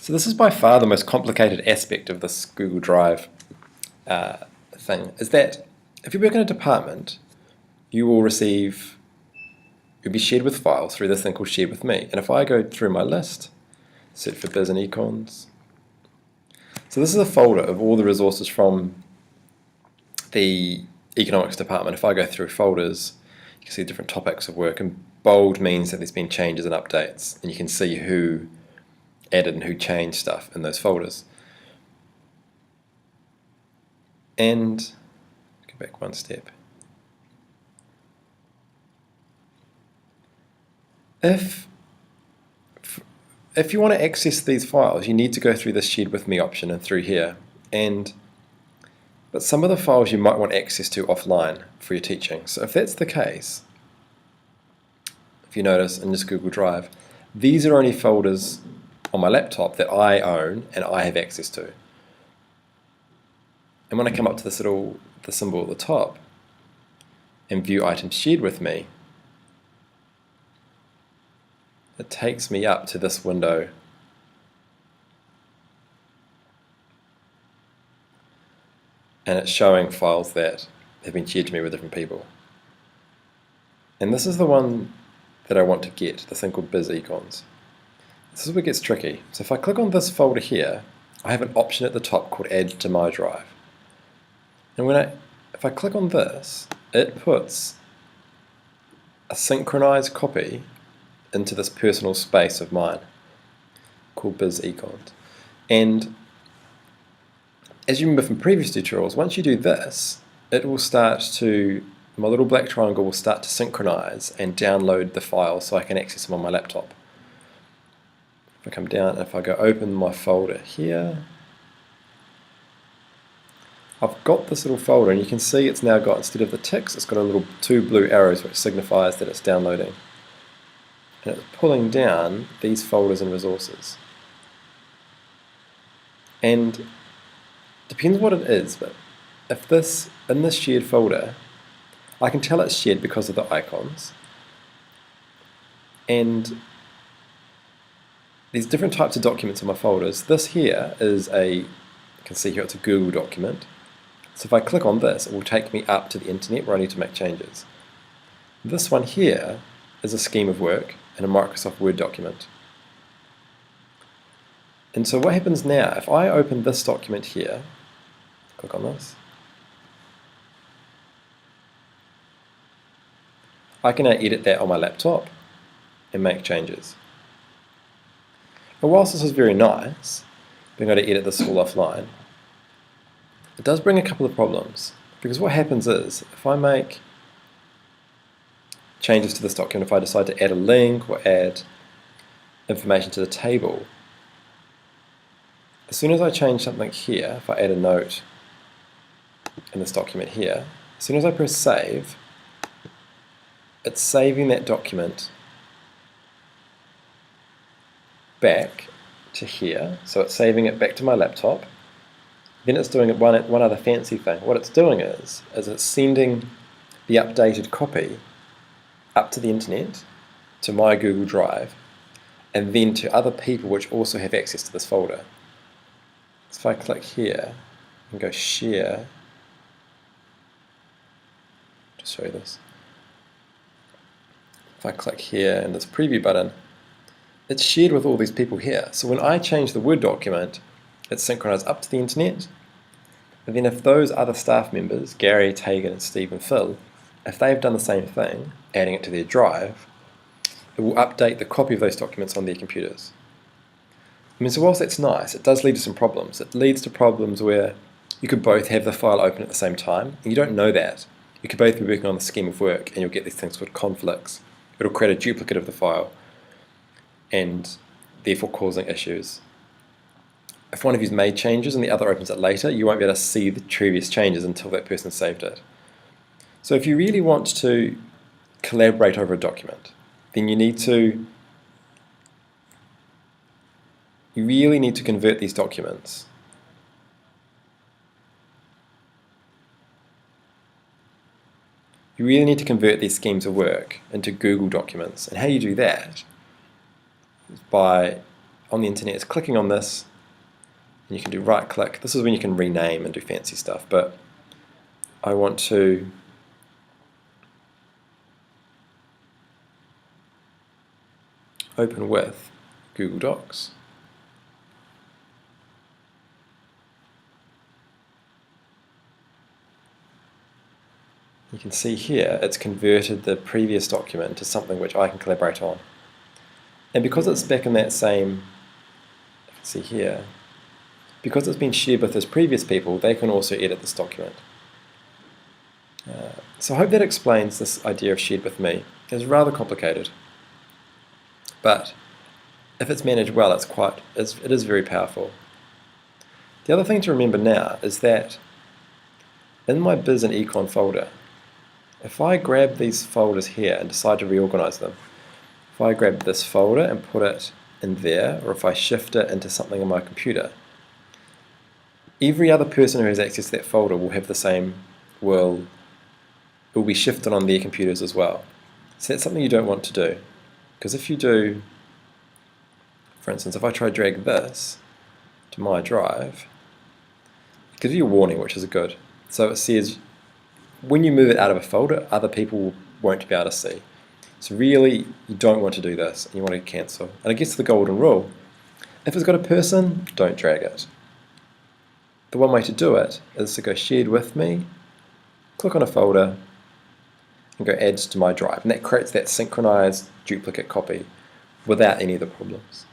So this is by far the most complicated aspect of this Google Drive thing, is that if you work in a department, you will receive, you'll be shared with files through this thing called Shared With Me. And if I go through my list, search for Biz and Econs, so this is a folder of all the resources from the economics department. If I go through folders, you can see different topics of work, and bold means that there's been changes and updates, and you can see who added and who changed stuff in those folders. And go back one step. If you want to access these files, you need to go through this Shared With Me option and through here. But some of the files you might want access to offline for your teaching. So if that's the case, if you notice in this Google Drive, these are only folders on my laptop that I own and I have access to. And when I come up to this the symbol at the top and view items shared with me, it takes me up to this window and it's showing files that have been shared to me with different people. And this is the one that I want to get, this thing called Biz Econs. This is where it gets tricky. So if I click on this folder here, I have an option at the top called Add to My Drive. And if I click on this, it puts a synchronized copy into this personal space of mine called Biz Econs. And as you remember from previous tutorials, once you do this, it will start to, my little black triangle will start to synchronize and download the files so I can access them on my laptop. If I come down and if I go open my folder here, I've got this little folder and you can see it's now got, instead of the ticks, it's got a little 2 blue arrows which signifies that it's downloading. And it's pulling down these folders and resources. And depends what it is, but if this, in this shared folder, I can tell it's shared because of the icons. And there's different types of documents in my folders. This here is you can see here it's a Google document. So if I click on this, it will take me up to the internet where I need to make changes. This one here is a scheme of work in a Microsoft Word document. And so what happens now, if I open this document here, click on this, I can now edit that on my laptop and make changes. But whilst this is very nice, being able to edit this all offline, it does bring a couple of problems. Because what happens is, if I make changes to this document, if I decide to add a link or add information to the table, as soon as I change something here, if I add a note in this document here, as soon as I press save, it's saving that document back to here, so it's saving it back to my laptop. Then it's doing one other fancy thing. What it's doing is it's sending the updated copy up to the internet, to my Google Drive, and then to other people which also have access to this folder. So if I click here and go share, just show you this. If I click here and this preview button, it's shared with all these people here. So when I change the Word document, it's synchronized up to the internet. And then if those other staff members, Gary, Tegan, and Steve and Phil, if they've done the same thing, adding it to their drive, it will update the copy of those documents on their computers. I mean, so whilst that's nice, it does lead to some problems. It leads to problems where you could both have the file open at the same time, and you don't know that. You could both be working on the scheme of work, and you'll get these things called conflicts. It'll create a duplicate of the file, and therefore causing issues. If one of you's made changes and the other opens it later, you won't be able to see the previous changes until that person saved it. So if you really want to collaborate over a document, then you really need to convert these documents You really need to convert these schemes of work into Google documents. And how you do that is by on the internet is clicking on this, and you can do right click. This is when you can rename and do fancy stuff, but I want to open with Google Docs. You can see here it's converted the previous document to something which I can collaborate on. And because it's back in that same, you can see here, because it's been shared with those previous people, they can also edit this document. So I hope that explains this idea of shared with me. It's rather complicated, but if it's managed well, it is very powerful. The other thing to remember now is that in my biz and econ folder, if I grab these folders here and decide to reorganize them, if I grab this folder and put it in there, or if I shift it into something on my computer, every other person who has access to that folder will have the same, will be shifted on their computers as well. So that's something you don't want to do, because if you do, for instance, if I try to drag this to my drive, it gives you a warning, which is good. So it says when you move it out of a folder, other people won't be able to see. So really, you don't want to do this, and you want to cancel. And it gets to the golden rule. If it's got a person, don't drag it. The one way to do it is to go shared with me, click on a folder, and go add to my drive. And that creates that synchronized duplicate copy without any of the problems.